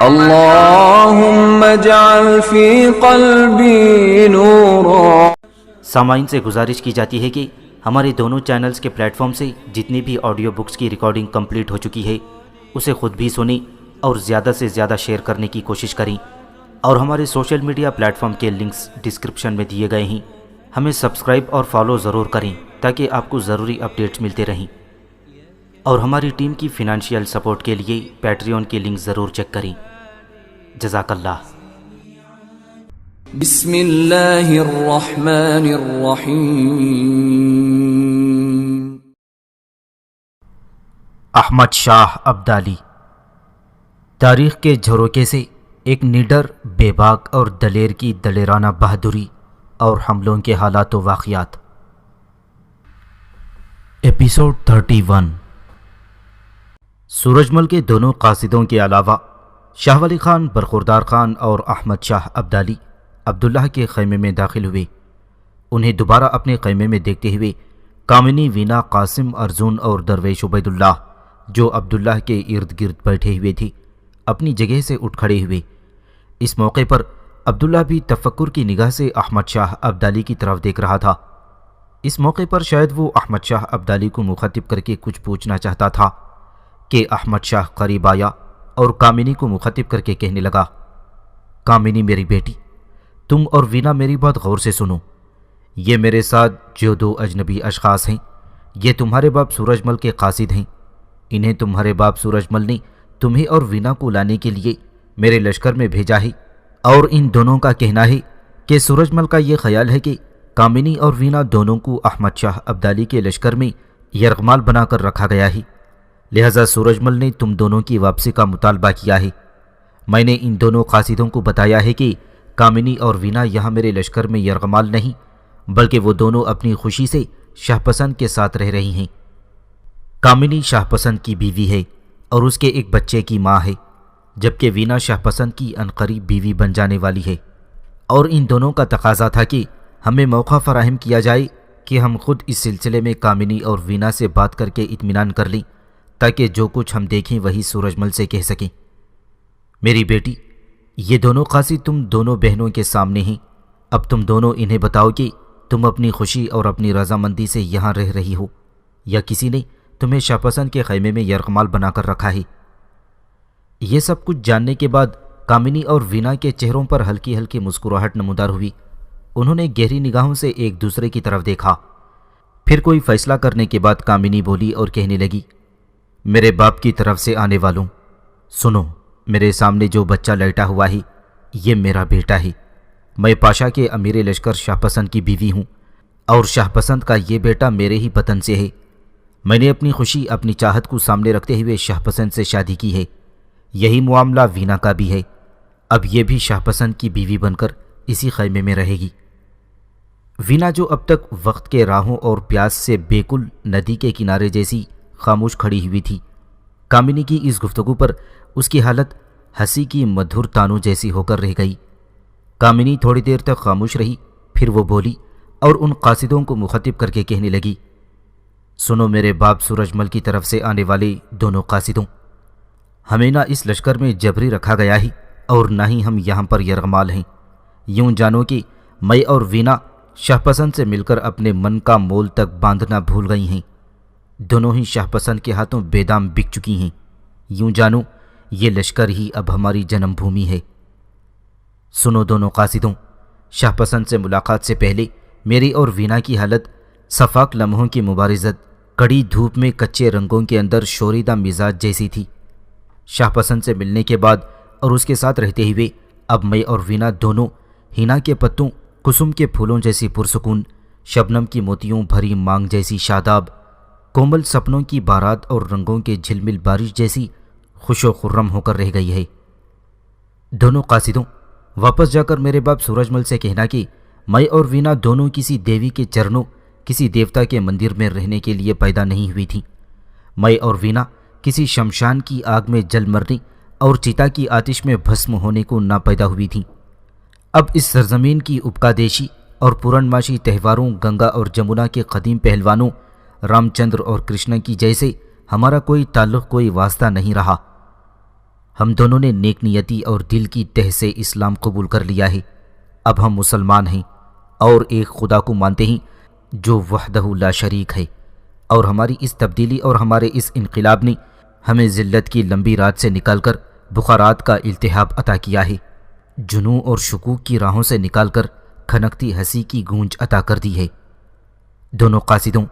اللهم اجعل في قلبي نورا۔ سامعین سے گزارش کی جاتی ہے کہ ہمارے دونوں چینلز کے پلیٹ فارم سے جتنی بھی آڈیو بکس کی ریکارڈنگ کمپلیٹ ہو چکی ہے اسے خود بھی سنیں اور زیادہ سے زیادہ شیئر کرنے کی کوشش کریں، اور ہمارے سوشل میڈیا پلیٹ فارم کے لنکس ڈسکرپشن میں دیے گئے ہیں، ہمیں سبسکرائب اور فالو ضرور کریں تاکہ آپ کو ضروری اپڈیٹس ملتے رہیں، اور ہماری ٹیم کی فنانشیل سپورٹ کے لیے پیٹریون کی لنک ضرور چیک کریں۔ جزاک اللہ۔ بسم اللہ الرحمن الرحیم۔ احمد شاہ ابدالی، تاریخ کے جھروکے سے ایک نڈر، بے باک اور دلیر کی دلیرانہ بہادری اور حملوں کے حالات و واقعات۔ ایپیسوڈ 31۔ سورج مل کے دونوں قاصدوں کے علاوہ شاہ ولی خان برخوردار خان اور احمد شاہ ابدالی عبداللہ کے خیمے میں داخل ہوئے۔ انہیں دوبارہ اپنے خیمے میں دیکھتے ہوئے کامنی، وینا، قاسم، ارجن اور درویش عبید اللہ جو عبداللہ کے ارد گرد بیٹھے ہوئے تھے اپنی جگہ سے اٹھ کھڑے ہوئے۔ اس موقع پر عبداللہ بھی تفکر کی نگاہ سے احمد شاہ ابدالی کی طرف دیکھ رہا تھا۔ اس موقع پر شاید وہ احمد شاہ ابدالی کو مخاطب کر کے کچھ پوچھنا چاہتا تھا کہ احمد شاہ قریب آیا اور کامنی کو مخاطب کر کے کہنے لگا، کامنی میری بیٹی، تم اور وینا میری بات غور سے سنو۔ یہ میرے ساتھ جو دو اجنبی اشخاص ہیں یہ تمہارے باپ سورج مل کے قاصد ہیں۔ انہیں تمہارے باپ سورج مل نے تمہیں اور وینا کو لانے کے لیے میرے لشکر میں بھیجا ہے، اور ان دونوں کا کہنا ہے کہ سورج مل کا یہ خیال ہے کہ کامنی اور وینا دونوں کو احمد شاہ ابدالی کے لشکر میں یرغمال بنا کر رکھا گیا ہے، لہذا سورج مل نے تم دونوں کی واپسی کا مطالبہ کیا ہے۔ میں نے ان دونوں قاصدوں کو بتایا ہے کہ کامنی اور وینا یہاں میرے لشکر میں یرغمال نہیں بلکہ وہ دونوں اپنی خوشی سے شاہ پسند کے ساتھ رہ رہی ہیں۔ کامنی شاہ پسند کی بیوی ہے اور اس کے ایک بچے کی ماں ہے، جبکہ وینا شاہ پسند کی عنقریب بیوی بن جانے والی ہے، اور ان دونوں کا تقاضا تھا کہ ہمیں موقع فراہم کیا جائے کہ ہم خود اس سلسلے میں کامنی اور وینا سے بات کر کے اطمینان کر لیں تاکہ جو کچھ ہم دیکھیں وہی سورج مل سے کہہ سکیں۔ میری بیٹی، یہ دونوں قاصد تم دونوں بہنوں کے سامنے ہیں، اب تم دونوں انہیں بتاؤ کہ تم اپنی خوشی اور اپنی رضامندی سے یہاں رہ رہی ہو یا کسی نے تمہیں شاہ پسند کے خیمے میں یرغمال بنا کر رکھا ہے۔ یہ سب کچھ جاننے کے بعد کامنی اور وینا کے چہروں پر ہلکی ہلکی مسکراہٹ نمودار ہوئی۔ انہوں نے گہری نگاہوں سے ایک دوسرے کی طرف دیکھا، پھر کوئی فیصلہ کرنے کے بعد کامنی بولی اور کہنے لگی، میرے باپ کی طرف سے آنے والوں، سنو، میرے سامنے جو بچہ لیٹا ہوا ہے یہ میرا بیٹا ہے۔ میں پاشا کے امیر لشکر شاہ پسند کی بیوی ہوں، اور شاہ پسند کا یہ بیٹا میرے ہی وطن سے ہے۔ میں نے اپنی خوشی، اپنی چاہت کو سامنے رکھتے ہوئے شاہ پسند سے شادی کی ہے۔ یہی معاملہ وینا کا بھی ہے، اب یہ بھی شاہ پسند کی بیوی بن کر اسی خیمے میں رہے گی۔ وینا جو اب تک وقت کے راہوں اور پیاس سے بیکل ندی کے کنارے جیسی خاموش کھڑی ہوئی تھی، کامنی کی اس گفتگو پر اس کی حالت ہنسی کی مدھر تانو جیسی ہو کر رہ گئی۔ کامنی تھوڑی دیر تک خاموش رہی، پھر وہ بولی اور ان قاصدوں کو مخاطب کر کے کہنے لگی، سنو میرے باپ سورج مل کی طرف سے آنے والے دونوں قاصدوں، ہمیں نہ اس لشکر میں جبری رکھا گیا ہے اور نہ ہی ہم یہاں پر یرغمال ہیں۔ یوں جانو کہ میں اور وینا شاہ پسند سے مل کر اپنے من کا مول تک باندھنا بھول گئی ہیں۔ دونوں ہی شاہ پسند کے ہاتھوں بے دام بک چکی ہیں۔ یوں جانو یہ لشکر ہی اب ہماری جنم بھومی ہے۔ سنو دونوں قاصدوں، شاہ پسند سے ملاقات سے پہلے میری اور وینا کی حالت صفاق لمحوں کی مبارزت، کڑی دھوپ میں کچے رنگوں کے اندر شوریدہ مزاج جیسی تھی۔ شاہ پسند سے ملنے کے بعد اور اس کے ساتھ رہتے ہوئے اب میں اور وینا دونوں ہینا کے پتوں، کسم کے پھولوں جیسی پرسکون، شبنم کی موتیوں بھری مانگ جیسی شاداب، کومل سپنوں کی بارات اور رنگوں کے جھلمل بارش جیسی خوش و خرم ہو کر رہ گئی ہے۔ دونوں قاصدوں، واپس جا کر میرے باپ سورج مل سے کہنا کہ میں اور وینا دونوں کسی دیوی کے چرنوں، کسی دیوتا کے مندر میں رہنے کے لیے پیدا نہیں ہوئی تھیں۔ میں اور وینا کسی شمشان کی آگ میں جل مرنے اور چتا کی آتش میں بھسم ہونے کو نہ پیدا ہوئی تھیں۔ اب اس سرزمین کی ابکادیشی اور پورنماشی تہواروں، گنگا اور جمنا کے قدیم پہلوانوں رام چندر اور کرشن کی جیسے ہمارا کوئی تعلق، کوئی واسطہ نہیں رہا۔ ہم دونوں نے نیک نیتی اور دل کی تہ سے اسلام قبول کر لیا ہے۔ اب ہم مسلمان ہیں اور ایک خدا کو مانتے ہیں جو وحدہ لا شریک ہے، اور ہماری اس تبدیلی اور ہمارے اس انقلاب نے ہمیں ذلت کی لمبی رات سے نکال کر بخارات کا التہاب عطا کیا ہے، جنوں اور شکوک کی راہوں سے نکال کر کھنکتی ہنسی کی گونج عطا کر دی ہے۔ دونوں قاصدوں،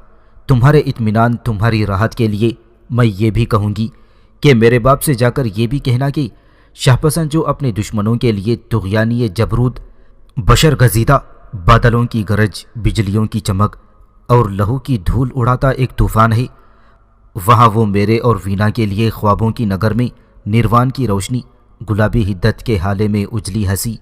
تمہارے اطمینان، تمہاری راحت کے لیے میں یہ بھی کہوں گی کہ میرے باپ سے جا کر یہ بھی کہنا کہ شاہ پسند جو اپنے دشمنوں کے لیے طغیانی جبرود، بشر گزیدہ، بادلوں کی گرج، بجلیوں کی چمک اور لہو کی دھول اڑاتا ایک طوفان ہے، وہاں وہ میرے اور وینا کے لیے خوابوں کی نگر میں نروان کی روشنی، گلابی حدت کے حالے میں اجلی ہنسی،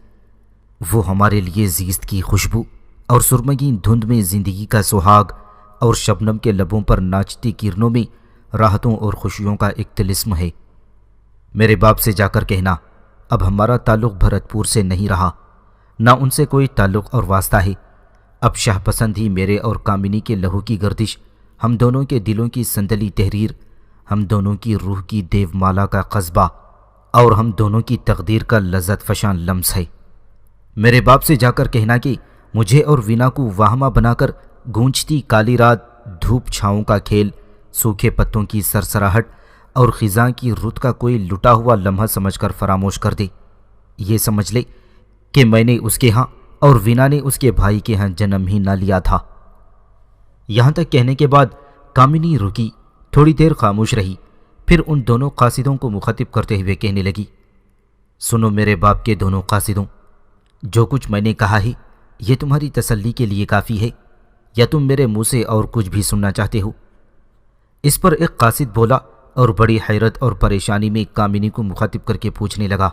وہ ہمارے لیے زیست کی خوشبو اور سرمگین دھند میں زندگی کا سہاگ اور شبنم کے لبوں پر ناچتی کرنوں میں راحتوں اور خوشیوں کا ایک طلسم ہے۔ میرے باپ سے جا کر کہنا اب ہمارا تعلق بھرت پور سے نہیں رہا، نہ ان سے کوئی تعلق اور واسطہ ہے، اب شاہ پسند ہی میرے اور کامنی کے لہو کی گردش، ہم دونوں کے دلوں کی سندلی تحریر، ہم دونوں کی روح کی دیو مالا کا قصبہ اور ہم دونوں کی تقدیر کا لذت فشاں لمس ہے۔ میرے باپ سے جا کر کہنا کہ مجھے اور وینا کو واہمہ بنا کر گونجتی کالی رات، دھوپ چھاؤں کا کھیل، سوکھے پتوں کی سرسراہٹ اور خزاں کی رت کا کوئی لٹا ہوا لمحہ سمجھ کر فراموش کر دے، یہ سمجھ لے کہ میں نے اس کے ہاں اور وینا نے اس کے بھائی کے ہاں جنم ہی نہ لیا تھا۔ یہاں تک کہنے کے بعد کامنی رکی، تھوڑی دیر خاموش رہی، پھر ان دونوں قاصدوں کو مخاطب کرتے ہوئے کہنے لگی، سنو میرے باپ کے دونوں قاصدوں، جو کچھ میں نے کہا ہے یہ تمہاری تسلی کے لیے کافی ہے یا تم میرے منہ سے اور کچھ بھی سننا چاہتے ہو؟ اس پر ایک قاصد بولا اور بڑی حیرت اور پریشانی میں کامنی کو مخاطب کر کے پوچھنے لگا،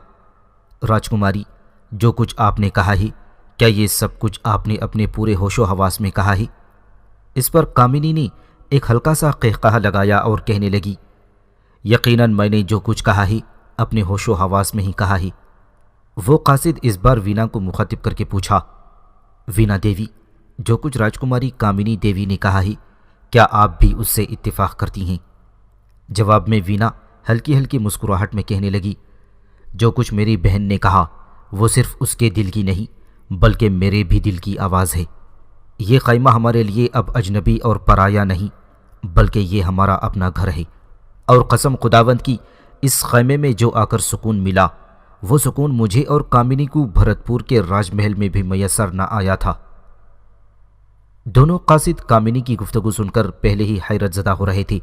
راجکماری، جو کچھ آپ نے کہا ہے کیا یہ سب کچھ آپ نے اپنے پورے ہوش و حواس میں کہا ہے؟ اس پر کامنی نے ایک ہلکا سا قہقہہ لگایا اور کہنے لگی، یقیناً میں نے جو کچھ کہا ہے اپنے ہوش و حواس میں ہی کہا ہے۔ وہ قاصد اس بار وینا کو مخاطب کر کے پوچھا، وینا دیوی، جو کچھ راجکماری کامنی دیوی نے کہا ہے کیا آپ بھی اس سے اتفاق کرتی ہیں؟ جواب میں وینا ہلکی ہلکی مسکراہٹ میں کہنے لگی، جو کچھ میری بہن نے کہا وہ صرف اس کے دل کی نہیں بلکہ میرے بھی دل کی آواز ہے۔ یہ خیمہ ہمارے لیے اب اجنبی اور پرایا نہیں بلکہ یہ ہمارا اپنا گھر ہے، اور قسم خداوند کی اس خیمے میں جو آ کر سکون ملا وہ سکون مجھے اور کامنی کو بھرت پور کے راج محل میں بھی میسر نہ آیا تھا۔ دونوں قاصد کامنی کی گفتگو سن کر پہلے ہی حیرت زدہ ہو رہے تھے،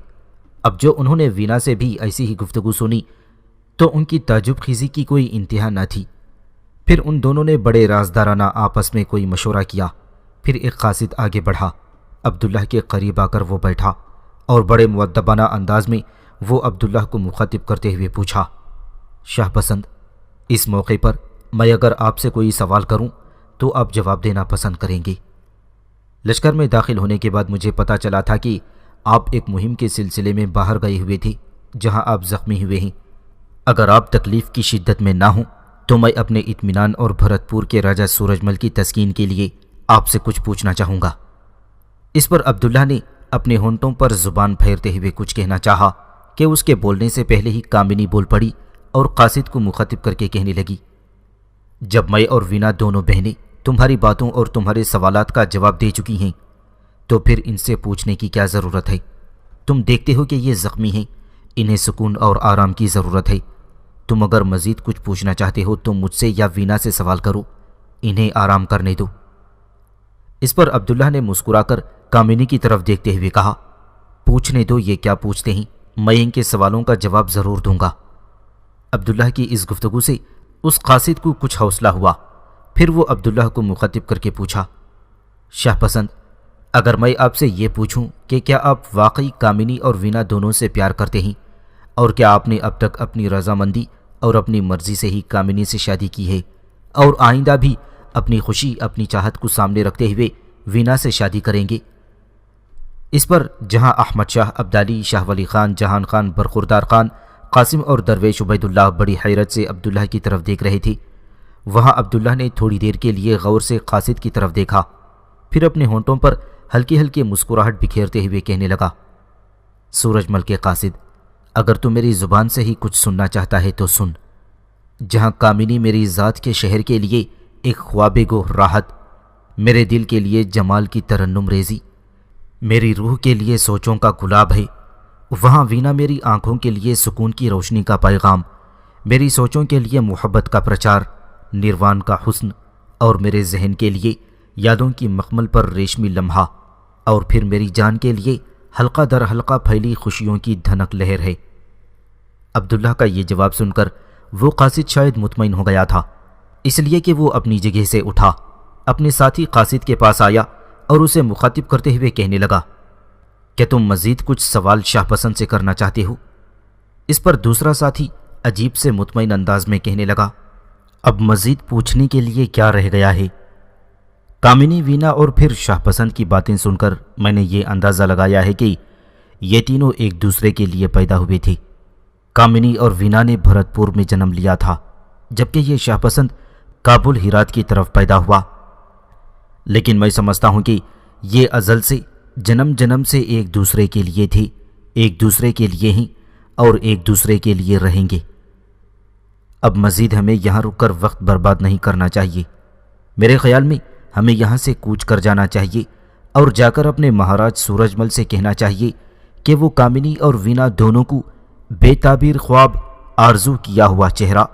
اب جو انہوں نے وینا سے بھی ایسی ہی گفتگو سنی تو ان کی تعجب خیزی کی کوئی انتہا نہ تھی۔ پھر ان دونوں نے بڑے رازدارانہ آپس میں کوئی مشورہ کیا، پھر ایک قاصد آگے بڑھا، عبداللہ کے قریب آ کر وہ بیٹھا اور بڑے مؤدبانہ انداز میں وہ عبداللہ کو مخاطب کرتے ہوئے پوچھا، شاہ پسند، اس موقع پر میں اگر آپ سے کوئی سوال کروں تو آپ جواب دینا پسند کریں گے؟ لشکر میں داخل ہونے کے بعد مجھے پتہ چلا تھا کہ آپ ایک مہم کے سلسلے میں باہر گئے ہوئے تھے جہاں آپ زخمی ہوئے ہیں۔ اگر آپ تکلیف کی شدت میں نہ ہوں تو میں اپنے اطمینان اور بھرت پور کے راجہ سورج مل کی تسکین کے لیے آپ سے کچھ پوچھنا چاہوں گا۔ اس پر عبداللہ نے اپنے ہونٹوں پر زبان پھیرتے ہوئے کچھ کہنا چاہا کہ اس کے بولنے سے پہلے ہی کامنی بول پڑی اور قاصد کو مخاطب کر کے کہنے لگی، جب میں اور وینا دونوں بہنیں تمہاری باتوں اور تمہارے سوالات کا جواب دے چکی ہیں تو پھر ان سے پوچھنے کی کیا ضرورت ہے؟ تم دیکھتے ہو کہ یہ زخمی ہیں، انہیں سکون اور آرام کی ضرورت ہے۔ تم اگر مزید کچھ پوچھنا چاہتے ہو تو مجھ سے یا وینا سے سوال کرو، انہیں آرام کرنے دو۔ اس پر عبداللہ نے مسکرا کر کامنی کی طرف دیکھتے ہوئے کہا، پوچھنے دو، یہ کیا پوچھتے ہیں، میں ان کے سوالوں کا جواب ضرور دوں گا۔ عبداللہ کی اس گفتگو سے اس قاصد کو کچھ حوصلہ ہوا، پھر وہ عبداللہ کو مخاطب کر کے پوچھا، شاہ پسند، اگر میں آپ سے یہ پوچھوں کہ کیا آپ واقعی کامنی اور وینا دونوں سے پیار کرتے ہیں، اور کیا آپ نے اب تک اپنی رضامندی اور اپنی مرضی سے ہی کامنی سے شادی کی ہے اور آئندہ بھی اپنی خوشی، اپنی چاہت کو سامنے رکھتے ہوئے وینا سے شادی کریں گے؟ اس پر جہاں احمد شاہ ابدالی، شاہ ولی خان، جہان خان، برخوردار خان، قاسم اور درویش عبید اللہ بڑی حیرت سے عبداللہ کی طرف دیکھ رہے تھے، وہاں عبداللہ نے تھوڑی دیر کے لیے غور سے قاصد کی طرف دیکھا، پھر اپنے ہونٹوں پر ہلکی ہلکی مسکراہٹ بکھیرتے ہوئے کہنے لگا، سورج مل کے قاصد، اگر تو میری زبان سے ہی کچھ سننا چاہتا ہے تو سن۔ جہاں کامنی میری ذات کے شہر کے لیے ایک خواب گو راحت، میرے دل کے لیے جمال کی ترنم ریزی، میری روح کے لیے سوچوں کا گلاب ہے، وہاں وینا میری آنکھوں کے لیے سکون کی روشنی کا پیغام، میری سوچوں کے لیے محبت کا پرچار، نروان کا حسن، اور میرے ذہن کے لیے یادوں کی مخمل پر ریشمی لمحہ، اور پھر میری جان کے لیے حلقہ در حلقہ پھیلی خوشیوں کی دھنک لہر ہے۔ عبداللہ کا یہ جواب سن کر وہ قاصد شاید مطمئن ہو گیا تھا، اس لیے کہ وہ اپنی جگہ سے اٹھا، اپنے ساتھی قاصد کے پاس آیا اور اسے مخاطب کرتے ہوئے کہنے لگا، کہ تم مزید کچھ سوال شاہ پسند سے کرنا چاہتے ہو؟ اس پر دوسرا ساتھی عجیب سے مطمئن انداز میں کہنے لگا، اب مزید پوچھنے کے لیے کیا رہ گیا ہے؟ کامنی، وینا اور پھر شاہ پسند کی باتیں سن کر میں نے یہ اندازہ لگایا ہے کہ یہ تینوں ایک دوسرے کے لیے پیدا ہوئے تھے۔ کامنی اور وینا نے بھرت پور میں جنم لیا تھا، جبکہ یہ شاہ پسند کابل ہرات کی طرف پیدا ہوا، لیکن میں سمجھتا ہوں کہ یہ ازل سے جنم جنم سے ایک دوسرے کے لیے تھے، ایک دوسرے کے لیے ہیں اور ایک دوسرے کے لیے رہیں گے۔ اب مزید ہمیں یہاں رک کر وقت برباد نہیں کرنا چاہیے۔ میرے خیال میں ہمیں یہاں سے کوچ کر جانا چاہیے اور جا کر اپنے مہاراج سورج مل سے کہنا چاہیے کہ وہ کامنی اور وینا دونوں کو بے تعبیر خواب، آرزو کیا ہوا چہرہ،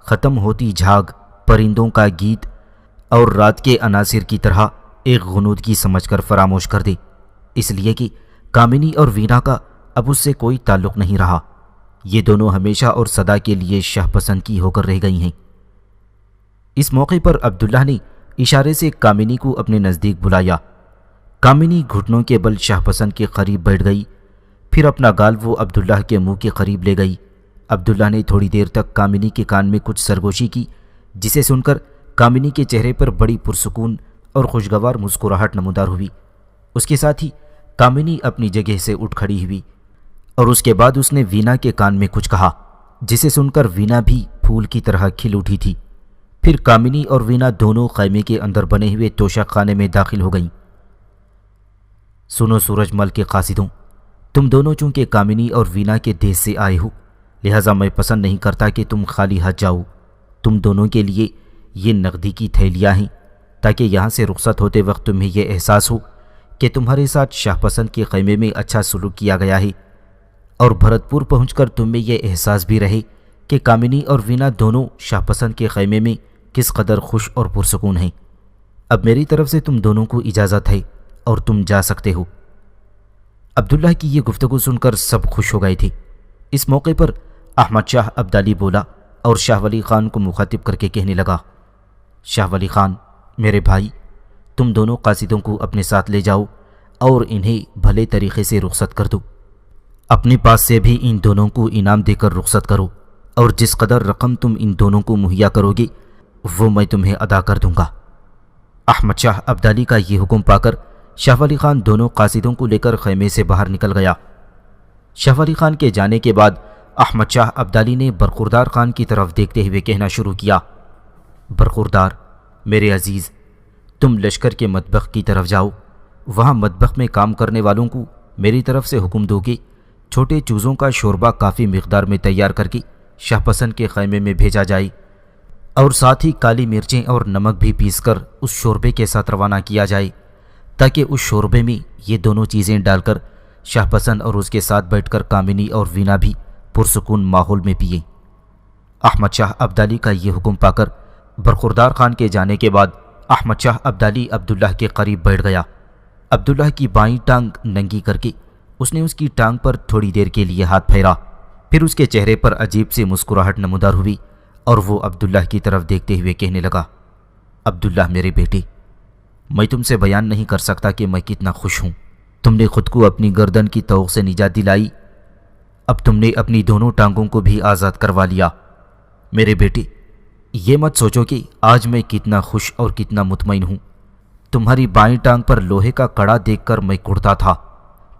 ختم ہوتی جھاگ، پرندوں کا گیت اور رات کے عناصر کی طرح ایک غنودگی سمجھ کر فراموش کر دے، اس لیے کہ کامنی اور وینا کا اب اس سے کوئی تعلق نہیں رہا، یہ دونوں ہمیشہ اور سدا کے لیے شاہ پسند کی ہو کر رہ گئی ہیں۔ اس موقع پر عبداللہ نے اشارے سے کامنی کو اپنے نزدیک بلایا۔ کامنی گھٹنوں کے بل شاہ پسند کے قریب بیٹھ گئی، پھر اپنا گال وہ عبداللہ کے منہ کے قریب لے گئی۔ عبداللہ نے تھوڑی دیر تک کامنی کے کان میں کچھ سرگوشی کی، جسے سن کر کامنی کے چہرے پر بڑی پرسکون اور خوشگوار مسکراہٹ نمودار ہوئی۔ اس کے ساتھ ہی کامنی اپنی جگہ سے اٹھ کھڑی ہوئی اور اس کے بعد اس نے وینا کے کان میں کچھ کہا، جسے سن کر وینا بھی پھول کی طرح کھل اٹھی تھی۔ پھر کامنی اور وینا دونوں خیمے کے اندر بنے ہوئے توشک خانے میں داخل ہو گئیں۔ سنو سورج مل کے قاصدوں، تم دونوں چونکہ کامنی اور وینا کے دیش سے آئے ہو، لہٰذا میں پسند نہیں کرتا کہ تم خالی ہاتھ جاؤ۔ تم دونوں کے لیے یہ نقدی کی تھیلیاں ہیں، تاکہ یہاں سے رخصت ہوتے وقت تمہیں یہ احساس ہو کہ تمہارے ساتھ شاہ پسند کے خیمے میں اچھا سلوک کیا گیا ہے، اور بھرت پور پہنچ کر تم میں یہ احساس بھی رہے کہ کامنی اور وینا دونوں شاہ پسند کے خیمے میں کس قدر خوش اور پرسکون ہیں۔ اب میری طرف سے تم دونوں کو اجازت ہے اور تم جا سکتے ہو۔ عبداللہ کی یہ گفتگو سن کر سب خوش ہو گئے تھے۔ اس موقع پر احمد شاہ ابدالی بولا اور شاہ ولی خان کو مخاطب کر کے کہنے لگا، شاہ ولی خان، میرے بھائی، تم دونوں قاصدوں کو اپنے ساتھ لے جاؤ اور انہیں بھلے طریقے سے رخصت کر دو۔ اپنے پاس سے بھی ان دونوں کو انعام دے کر رخصت کرو، اور جس قدر رقم تم ان دونوں کو مہیا کرو گے وہ میں تمہیں ادا کر دوں گا۔ احمد شاہ ابدالی کا یہ حکم پا کر شاہ ولی خان دونوں قاصدوں کو لے کر خیمے سے باہر نکل گیا۔ شاہ ولی خان کے جانے کے بعد احمد شاہ ابدالی نے برخوردار خان کی طرف دیکھتے ہوئے کہنا شروع کیا، برخوردار میرے عزیز، تم لشکر کے مطبخ کی طرف جاؤ، وہاں مطبخ میں کام کرنے والوں کو میری طرف سے حکم دو کہ چھوٹے چوزوں کا شوربہ کافی مقدار میں تیار کر کے شاہ پسند کے خیمے میں بھیجا جائے، اور ساتھ ہی کالی مرچیں اور نمک بھی پیس کر اس شوربے کے ساتھ روانہ کیا جائے، تاکہ اس شوربے میں یہ دونوں چیزیں ڈال کر شاہ پسند اور اس کے ساتھ بیٹھ کر کامنی اور وینا بھی پرسکون ماحول میں پئیں۔ احمد شاہ ابدالی کا یہ حکم پا کر برخوردار خان کے جانے کے بعد احمد شاہ ابدالی عبداللہ کے قریب بیٹھ گیا۔ عبداللہ کی بائیں ٹانگ ننگی کر کے اس نے اس کی ٹانگ پر تھوڑی دیر کے لیے ہاتھ پھیرا، پھر اس کے چہرے پر عجیب سی مسکراہٹ نمودار ہوئی اور وہ عبداللہ کی طرف دیکھتے ہوئے کہنے لگا، عبداللہ میرے بیٹے، میں تم سے بیان نہیں کر سکتا کہ میں کتنا خوش ہوں۔ تم نے خود کو اپنی گردن کی طوق سے نجات دلائی، اب تم نے اپنی دونوں ٹانگوں کو بھی آزاد کروا لیا۔ میرے بیٹے، یہ مت سوچو کہ آج میں کتنا خوش اور کتنا مطمئن ہوں۔ تمہاری بائیں ٹانگ پر لوہے کا کڑا دیکھ کر میں کڑتا تھا،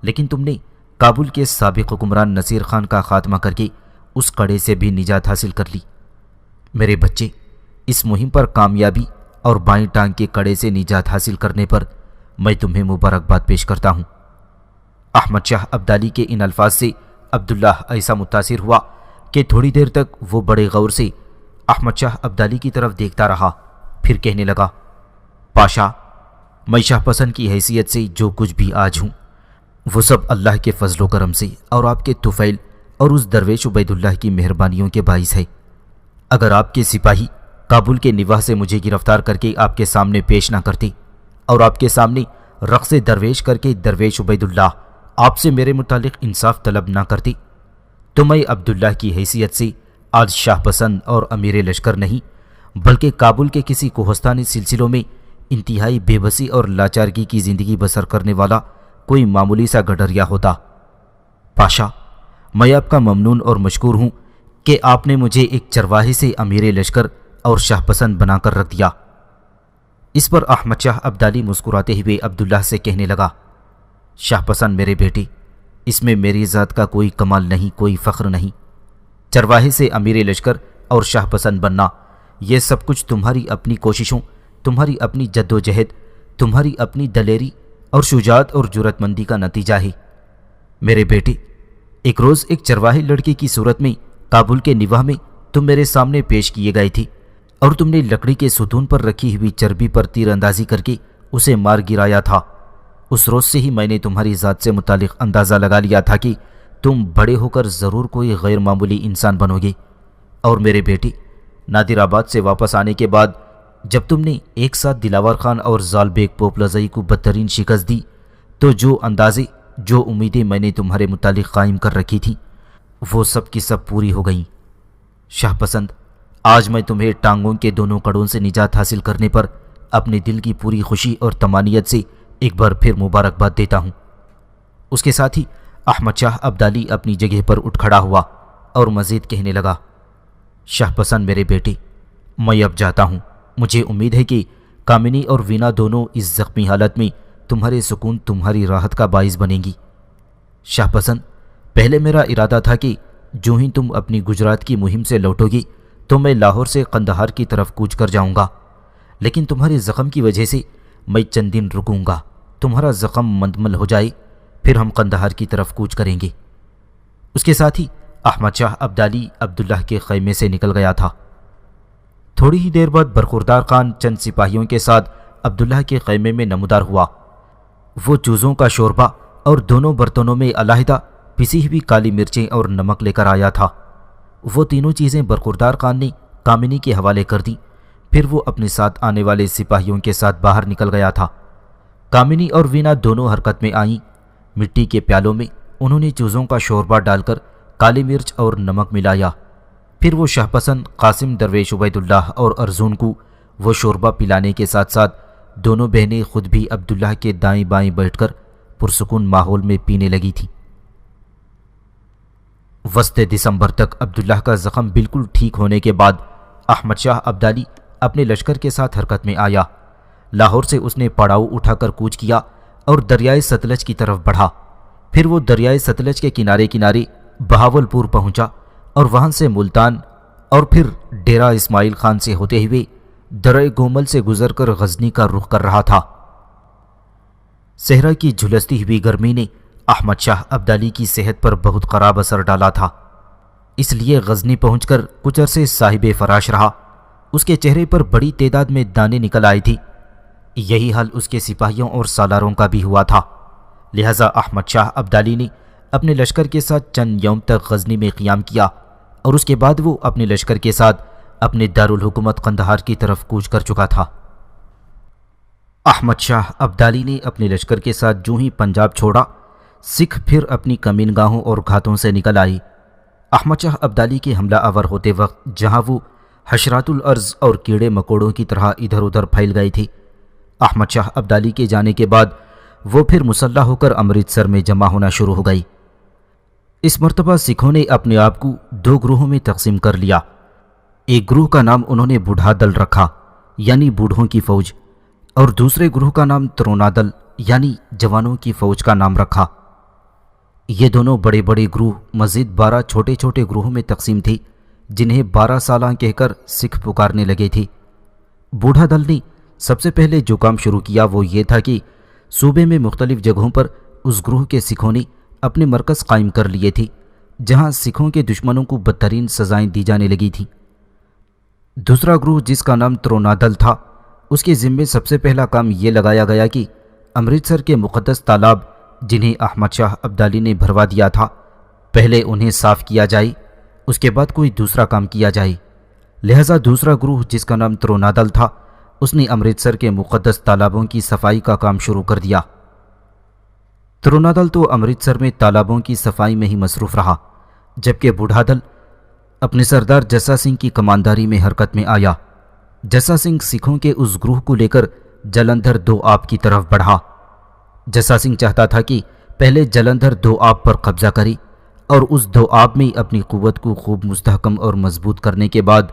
لیکن تم نے کابل کے سابق حکمران نصیر خان کا خاتمہ کر کے اس کڑے سے بھی نجات حاصل کر لی۔ میرے بچے، اس مہم پر کامیابی اور بائیں ٹانگ کے کڑے سے نجات حاصل کرنے پر میں تمہیں مبارکباد پیش کرتا ہوں۔ احمد شاہ ابدالی کے ان الفاظ سے عبداللہ ایسا متاثر ہوا کہ تھوڑی دیر تک وہ بڑے غور سے احمد شاہ ابدالی کی طرف دیکھتا رہا، پھر کہنے لگا، پاشا، میں شاہ پسند کی حیثیت سے جو کچھ بھی آج ہوں وہ سب اللہ کے فضل و کرم سے اور آپ کے طفیل اور اس درویش عبید اللہ کی مہربانیوں کے باعث ہے۔ اگر آپ کے سپاہی کابل کے نواح سے مجھے گرفتار کر کے آپ کے سامنے پیش نہ کرتے اور آپ کے سامنے رقص درویش کر کے درویش عبید اللہ آپ سے میرے متعلق انصاف طلب نہ کرتے تو میں عبداللہ کی حیثیت سے آج شاہ پسند اور امیر لشکر نہیں بلکہ کابل کے کسی کوہستانی سلسلوں میں انتہائی بے بسی اور لاچارگی کی زندگی بسر کرنے والا کوئی معمولی سا گڈریا ہوتا۔ پاشا، میں آپ کا ممنون اور مشکور ہوں کہ آپ نے مجھے ایک چرواہے سے امیر لشکر اور شاہ پسند بنا کر رکھ دیا۔ اس پر احمد شاہ ابدالی مسکراتے ہوئے عبداللہ سے کہنے لگا، شاہ پسند میرے بیٹے، اس میں میری ذات کا کوئی کمال نہیں، کوئی فخر نہیں۔ چرواہے سے امیر لشکر اور شاہ پسند بننا یہ سب کچھ تمہاری اپنی کوششوں، تمہاری اپنی جد و جہد، تمہاری اپنی دلیری اور شجاعت اور جرأت مندی کا نتیجہ ہے۔ میرے بیٹے، ایک روز ایک چرواہے لڑکے کی صورت میں کابل کے نواح میں تم میرے سامنے پیش کیے گئے تھے اور تم نے لکڑی کے ستون پر رکھی ہوئی چربی پر تیر اندازی کر کے اسے مار گرایا تھا۔ اس روز سے ہی میں نے تمہاری ذات سے متعلق اندازہ لگا لیا تھا کہ تم بڑے ہو کر ضرور کوئی غیر معمولی انسان بنو گے۔ اور میرے بیٹے، نادر آباد سے واپس آنے کے بعد جب تم نے ایک ساتھ دلاور خان اور زال بیگ پوپلزئی کو بدترین شکست دی تو جو اندازے، جو امیدیں میں نے تمہارے متعلق قائم کر رکھی تھیں وہ سب کی سب پوری ہو گئیں۔ شاہ پسند، آج میں تمہیں ٹانگوں کے دونوں کڑوں سے نجات حاصل کرنے پر اپنے دل کی پوری خوشی اور تمانیت سے ایک بار پھر مبارکباد دیتا ہوں۔ اس کے ساتھ ہی احمد شاہ ابدالی اپنی جگہ پر اٹھ کھڑا ہوا اور مزید کہنے لگا، شاہ پسند میرے بیٹے، میں اب جاتا ہوں۔ مجھے امید ہے کہ کامنی اور وینا دونوں اس زخمی حالت میں تمہارے سکون، تمہاری راحت کا باعث بنیں گی۔ شاہ پسند، پہلے میرا ارادہ تھا کہ جو ہی تم اپنی گجرات کی مہم سے لوٹو گی تو میں لاہور سے قندھار کی طرف کوچ کر جاؤں گا، لیکن تمہارے زخم کی وجہ سے میں چند دن رکوں گا۔ تمہارا زخم مندمل ہو جائے پھر ہم قندھار کی طرف کوچ کریں گے۔ اس کے ساتھ ہی احمد شاہ ابدالی عبداللہ کے خیمے سے نکل گیا تھا۔ تھوڑی ہی دیر بعد برخوردار خان چند سپاہیوں کے ساتھ عبداللہ کے خیمے میں نمودار ہوا۔ وہ چوزوں کا شوربہ اور دونوں برتنوں میں علیحدہ پسی ہوئی کالی مرچیں اور نمک لے کر آیا تھا۔ وہ تینوں چیزیں برخوردار خان نے کامنی کے حوالے کر دیں، پھر وہ اپنے ساتھ آنے والے سپاہیوں کے ساتھ باہر نکل گیا تھا۔ کامنی اور وینا دونوں حرکت میں آئیں۔ مٹی کے پیالوں میں انہوں نے چوزوں کا شوربہ ڈال کر کالی مرچ اور نمک ملایا، پھر وہ شاہ پسند، قاسم درویش عبید اللہ اور ارزون کو وہ شوربہ پلانے کے ساتھ ساتھ دونوں بہنیں خود بھی عبداللہ کے دائیں بائیں بیٹھ کر پرسکون ماحول میں پینے لگی تھیں۔ وسط دسمبر تک عبداللہ کا زخم بالکل ٹھیک ہونے کے بعد احمد شاہ ابدالی اپنے لشکر کے ساتھ حرکت میں آیا۔ لاہور سے اس نے پڑاؤ اٹھا کر کوچ کیا اور دریائے ستلج کی طرف بڑھا۔ پھر وہ دریائے ستلج کے کنارے کنارے بہاول پور پہنچا اور وہاں سے ملتان اور پھر ڈیرہ اسماعیل خان سے ہوتے ہوئے درہ گومل سے گزر کر غزنی کا رخ کر رہا تھا۔ صحرا کی جھلستی ہوئی گرمی نے احمد شاہ ابدالی کی صحت پر بہت خراب اثر ڈالا تھا، اس لیے غزنی پہنچ کر کچھ عرصے صاحب فراش رہا۔ اس کے چہرے پر بڑی تعداد میں دانے نکل آئے تھے۔ یہی حال اس کے سپاہیوں اور سالاروں کا بھی ہوا تھا، لہذا احمد شاہ ابدالی نے اپنے لشکر کے ساتھ چند یوم تک غزنی میں قیام کیا اور اس کے بعد وہ اپنے لشکر کے ساتھ اپنے دارالحکومت قندھار کی طرف کوچ کر چکا تھا۔ احمد شاہ ابدالی نے اپنے لشکر کے ساتھ جو ہی پنجاب چھوڑا، سکھ پھر اپنی کمین گاہوں اور گھاتوں سے نکل آئی۔ احمد شاہ ابدالی کے حملہ آور ہوتے وقت جہاں وہ حشرات الارض اور کیڑے مکوڑوں کی طرح ادھر ادھر پھیل گئے تھے، احمد شاہ ابدالی کے جانے کے بعد وہ پھر مسلح ہو کر امرتسر میں جمع ہونا شروع ہو گئی۔ اس مرتبہ سکھوں نے اپنے آپ کو دو گروہوں میں تقسیم کر لیا۔ ایک گروہ کا نام انہوں نے بوڑھا دل رکھا، یعنی بوڑھوں کی فوج، اور دوسرے گروہ کا نام ترونا دل یعنی جوانوں کی فوج کا نام رکھا۔ یہ دونوں بڑے بڑے گروہ مزید 12 چھوٹے چھوٹے گروہوں میں تقسیم تھے، جنہیں 12 سالہ کہہ کر سکھ پکارنے لگے تھے۔ بوڑھا دل نے سب سے پہلے جو کام شروع کیا وہ یہ تھا کہ صوبے میں مختلف جگہوں پر اس گروہ کے سکھوں نے اپنے مرکز قائم کر لیے تھے جہاں سکھوں کے دشمنوں کو بدترین سزائیں دی جانے لگی تھیں۔ دوسرا گروہ جس کا نام ترونادل تھا، اس کے ذمے سب سے پہلا کام یہ لگایا گیا کہ امرتسر کے مقدس تالاب جنہیں احمد شاہ ابدالی نے بھروا دیا تھا، پہلے انہیں صاف کیا جائے، اس کے بعد کوئی دوسرا کام کیا جائے۔ لہذا دوسرا گروہ جس کا نام ترونادل تھا، اس نے امرتسر کے مقدس تالابوں کی صفائی کا کام شروع کر دیا۔ ترونادل تو امرتسر میں تالابوں کی صفائی میں ہی مصروف رہا، جبکہ بوڑھا دل اپنے سردار جسا سنگھ کی کمانداری میں حرکت میں آیا۔ جسا سنگھ سکھوں کے اس گروہ کو لے کر جلندھر دوآب کی طرف بڑھا۔ جسا سنگھ چاہتا تھا کہ پہلے جلندھر دوآب پر قبضہ کرے اور اس دوآب میں اپنی قوت کو خوب مستحکم اور مضبوط کرنے کے بعد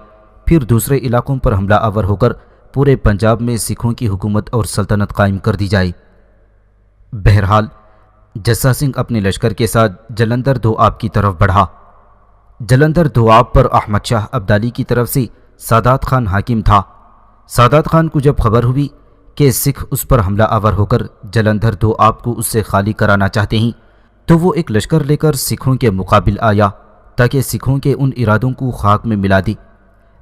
پھر دوسرے علاقوں پر حملہ آور ہو کر پورے پنجاب میں سکھوں کی حکومت اور سلطنت قائم کر دی جائے۔ بہرحال جسا سنگھ اپنے لشکر کے ساتھ جلندھر دوآب کی طرف بڑھا۔ جلندھر دوآب پر احمد شاہ ابدالی کی طرف سے سادات خان حاکم تھا۔ سادات خان کو جب خبر ہوئی کہ سکھ اس پر حملہ آور ہو کر جلندھر دوآب کو اس سے خالی کرانا چاہتے ہیں، تو وہ ایک لشکر لے کر سکھوں کے مقابل آیا تاکہ سکھوں کے ان ارادوں کو خاک میں ملا دے۔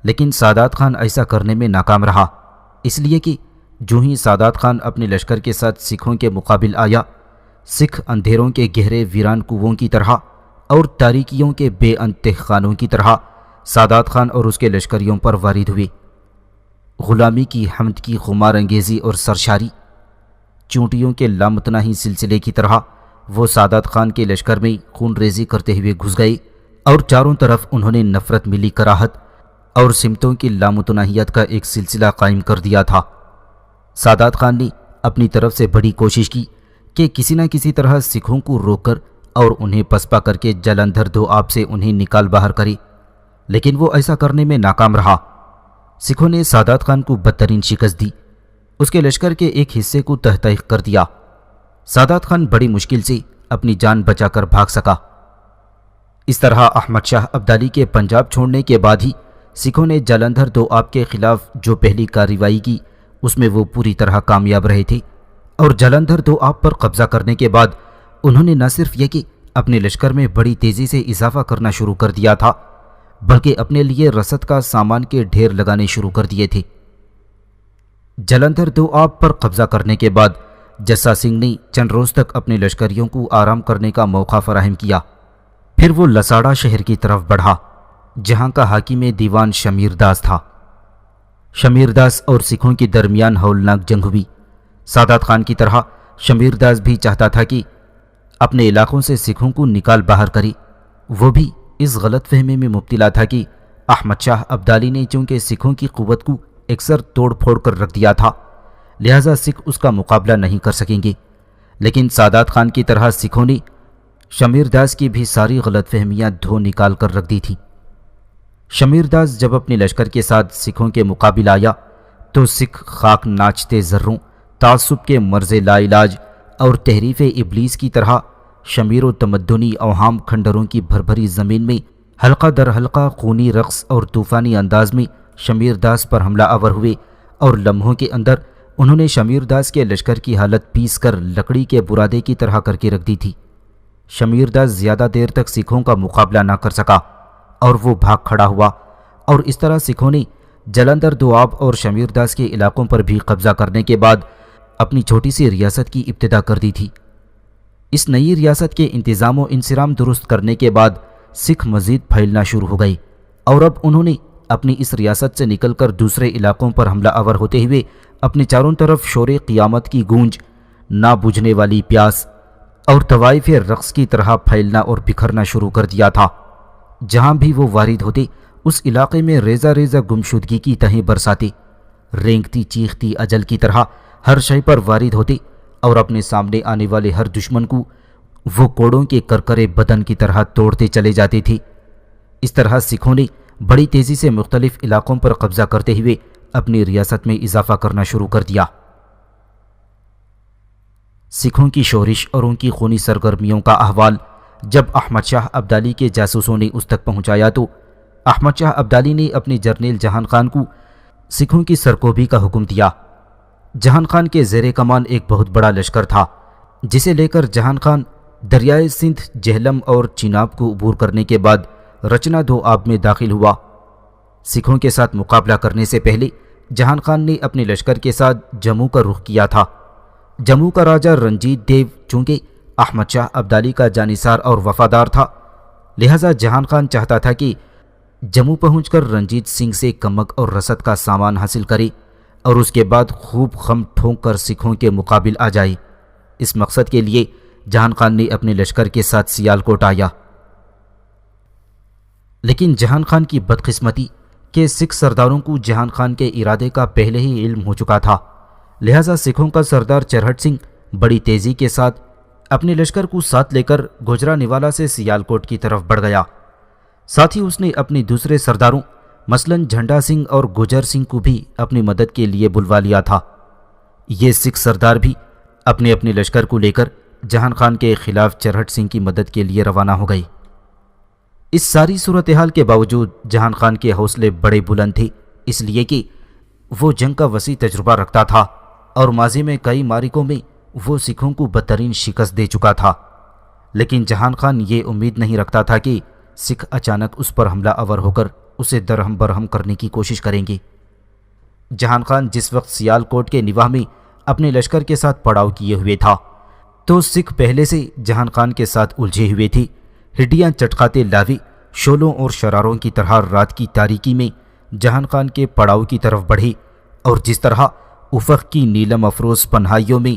لیکن سادات خان ایسا کرنے میں ناکام رہا، اس لیے کہ جو ہی سادات خان اپنے لشکر کے ساتھ سکھوں کے مقابل آیا، سکھ اندھیروں کے گہرے ویران کنووں کی طرح اور تاریکیوں کے بے انتہا خانوں کی طرح سادات خان اور اس کے لشکریوں پر وارد ہوئے۔ غلامی کی حمد کی خمار انگیزی اور سرشاری، چونٹیوں کے لامتناہی سلسلے کی طرح وہ سادات خان کے لشکر میں خون ریزی کرتے ہوئے گھس گئے اور چاروں طرف انہوں نے نفرت ملی کراہت اور سمتوں کی لامتناہیت کا ایک سلسلہ قائم کر دیا تھا۔ سادات خان نے اپنی طرف سے بڑی کوشش کی کہ کسی نہ کسی طرح سکھوں کو روک کر اور انہیں پسپا کر کے جلندھر دوآب سے انہیں نکال باہر کرے، لیکن وہ ایسا کرنے میں ناکام رہا۔ سکھوں نے سادات خان کو بدترین شکست دی، اس کے لشکر کے ایک حصے کو تہہ تہہ کر دیا۔ سادات خان بڑی مشکل سے اپنی جان بچا کر بھاگ سکا۔ اس طرح احمد شاہ ابدالی کے پنجاب چھوڑنے کے بعد ہی سکھوں نے جلندھر دوآب کے خلاف جو پہلی کارروائی کی، اس میں وہ پوری طرح کامیاب رہے تھے، اور جلندھر دوآب پر قبضہ کرنے کے بعد انہوں نے نہ صرف یہ کہ اپنے لشکر میں بڑی تیزی سے اضافہ کرنا شروع کر دیا تھا، بلکہ اپنے لیے رسد کا سامان کے ڈھیر لگانے شروع کر دیے تھے۔ جلندھر دوآب پر قبضہ کرنے کے بعد جسا سنگھ نے چند روز تک اپنے لشکریوں کو آرام کرنے کا موقع فراہم کیا۔ پھر وہ لساڑا شہر کی طرف بڑھا، جہاں کا حاکم دیوان شمیر داس تھا۔ شمیر داس اور سکھوں کے درمیان ہولناک جنگ ہوئی۔ سادات خان کی طرح شمیر داس بھی چاہتا تھا کہ اپنے علاقوں سے سکھوں کو نکال باہر کرے۔ وہ بھی اس غلط فہمی میں مبتلا تھا کہ احمد شاہ ابدالی نے چونکہ سکھوں کی قوت کو اکثر توڑ پھوڑ کر رکھ دیا تھا، لہذا سکھ اس کا مقابلہ نہیں کر سکیں گے۔ لیکن سادات خان کی طرح سکھوں نے شمیر داس کی بھی ساری غلط فہمیاں دھو نکال کر رکھ دی تھیں۔ شمیر داس جب اپنے لشکر کے ساتھ سکھوں کے مقابل آیا تو سکھ خاک ناچتے ذروں، تعصب کے مرض لا علاج اور تحریف ابلیس کی طرح شمیر و تمدنی اوہام کھنڈروں کی بھربھری زمین میں حلقہ در حلقہ خونی رقص اور طوفانی انداز میں شمیر داس پر حملہ آور ہوئے، اور لمحوں کے اندر انہوں نے شمیر داس کے لشکر کی حالت پیس کر لکڑی کے برادے کی طرح کر کے رکھ دی تھی۔ شمیر داس زیادہ دیر تک سکھوں کا مقابلہ نہ کر سکا اور وہ بھاگ کھڑا ہوا، اور اس طرح سکھوں نے جلندھر دوآب اور شمیر داس کے علاقوں پر بھی قبضہ کرنے کے بعد اپنی چھوٹی سی ریاست کی ابتدا کر دی تھی۔ اس نئی ریاست کے انتظام و انصرام درست کرنے کے بعد سکھ مزید پھیلنا شروع ہو گئے، اور اب انہوں نے اپنی اس ریاست سے نکل کر دوسرے علاقوں پر حملہ آور ہوتے ہوئے اپنے چاروں طرف شور قیامت کی گونج، نہ بجھنے والی پیاس اور طوائف رقص کی طرح پھیلنا اور بکھرنا شروع کر دیا تھا۔ جہاں بھی وہ وارد ہوتے اس علاقے میں ریزہ ریزہ گمشدگی کی تہیں برساتے، رینگتی چیختی اجل کی طرح ہر شے پر وارد ہوتے، اور اپنے سامنے آنے والے ہر دشمن کو وہ کوڑوں کے کرکرے بدن کی طرح توڑتے چلے جاتے تھے۔ اس طرح سکھوں نے بڑی تیزی سے مختلف علاقوں پر قبضہ کرتے ہوئے اپنی ریاست میں اضافہ کرنا شروع کر دیا۔ سکھوں کی شورش اور ان کی خونی سرگرمیوں کا احوال جب احمد شاہ ابدالی کے جاسوسوں نے اس تک پہنچایا تو احمد شاہ ابدالی نے اپنے جرنیل جہان خان کو سکھوں کی سرکوبی کا حکم دیا۔ جہان خان کے زیر کمان ایک بہت بڑا لشکر تھا، جسے لے کر جہان خان دریائے سندھ، جہلم اور چناب کو عبور کرنے کے بعد رچنا دو آب میں داخل ہوا۔ سکھوں کے ساتھ مقابلہ کرنے سے پہلے جہان خان نے اپنے لشکر کے ساتھ جموں کا رخ کیا تھا۔ جموں کا راجہ رنجیت دیو چونکہ احمد شاہ ابدالی کا جانثار اور وفادار تھا، لہذا جہان خان چاہتا تھا کہ جموں پہنچ کر رنجیت سنگھ سے کمک اور رسد کا سامان حاصل کرے اور اس کے بعد خوب خم ٹھونک کر سکھوں کے مقابل آ جائے۔ اس مقصد کے لیے جہان خان نے اپنے لشکر کے ساتھ سیالکوٹ آیا۔ لیکن جہان خان کی بدقسمتی کہ سکھ سرداروں کو جہان خان کے ارادے کا پہلے ہی علم ہو چکا تھا، لہذا سکھوں کا سردار چرہٹ سنگھ بڑی تیزی کے ساتھ اپنے لشکر کو ساتھ لے کر گوجرانیوالا سے سیالکوٹ کی طرف بڑھ گیا۔ ساتھ ہی اس نے اپنے دوسرے سرداروں مثلاً جھنڈا سنگھ اور گجر سنگھ کو بھی اپنی مدد کے لیے بلوا لیا تھا۔ یہ سکھ سردار بھی اپنے اپنے لشکر کو لے کر جہان خان کے خلاف چرہٹ سنگھ کی مدد کے لیے روانہ ہو گئی۔ اس ساری صورتحال کے باوجود جہان خان کے حوصلے بڑے بلند تھے، اس لیے کہ وہ جنگ کا وسیع تجربہ رکھتا تھا اور ماضی میں کئی معرکوں میں وہ سکھوں کو بدترین شکست دے چکا تھا۔ لیکن جہان خان یہ امید نہیں رکھتا تھا کہ سکھ اچانک اس پر حملہ آور ہو کر اسے درہم برہم کرنے کی کوشش کریں گے۔ جہان خان جس وقت سیالکوٹ کے نواح میں اپنے لشکر کے ساتھ پڑاؤ کیے ہوئے تھا تو سکھ پہلے سے جہان خان کے ساتھ الجھے ہوئے تھے۔ ہڈیاں چٹکاتے لاوے شولوں اور شراروں کی طرح رات کی تاریکی میں جہان خان کے پڑاؤ کی طرف بڑھے، اور جس طرح افق کی نیلم افروز پنہائیوں میں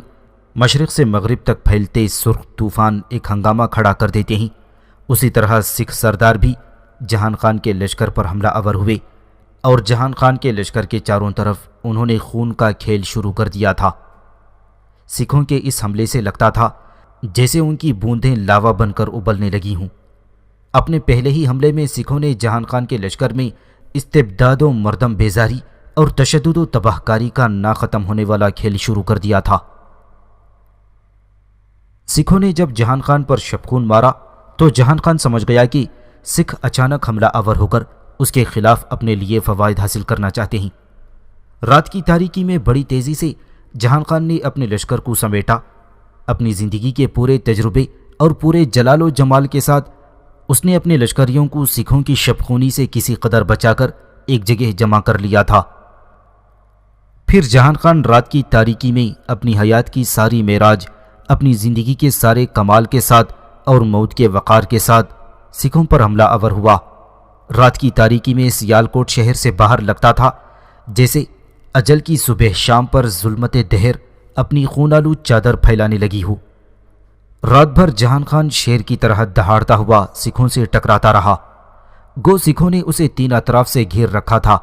مشرق سے مغرب تک پھیلتے سرخ طوفان ایک ہنگامہ کھڑا کر دیتے ہیں، اسی طرح سکھ سردار بھی جہان خان کے لشکر پر حملہ آور ہوئے اور جہان خان کے لشکر کے چاروں طرف انہوں نے خون کا کھیل شروع کر دیا تھا۔ سکھوں کے اس حملے سے لگتا تھا جیسے ان کی بوندیں لاوا بن کر ابلنے لگی ہوں۔ اپنے پہلے ہی حملے میں سکھوں نے جہان خان کے لشکر میں استبداد و مردم بیزاری اور تشدد و تباہ کاری کا نہ ختم ہونے والا کھیل شروع کر دیا تھا۔ سکھوں نے جب جہان خان پر شبخون مارا تو جہان خان سمجھ گیا کہ سکھ اچانک حملہ آور ہو کر اس کے خلاف اپنے لیے فوائد حاصل کرنا چاہتے ہیں۔ رات کی تاریکی میں بڑی تیزی سے جہان خان نے اپنے لشکر کو سمیٹا۔ اپنی زندگی کے پورے تجربے اور پورے جلال و جمال کے ساتھ اس نے اپنے لشکریوں کو سکھوں کی شبخونی سے کسی قدر بچا کر ایک جگہ جمع کر لیا تھا۔ پھر جہان خان رات کی تاریکی میں اپنی حیات کی ساری معراج، اپنی زندگی کے سارے کمال کے ساتھ اور موت کے وقار کے ساتھ سکھوں پر حملہ آور ہوا۔ رات کی تاریکی میں سیالکوٹ شہر سے باہر لگتا تھا جیسے اجل کی صبح شام پر ظلمت دہر اپنی خون آلود چادر پھیلانے لگی ہو۔ رات بھر جہان خان شیر کی طرح دہاڑتا ہوا سکھوں سے ٹکراتا رہا۔ گو سکھوں نے اسے تین اطراف سے گھیر رکھا تھا،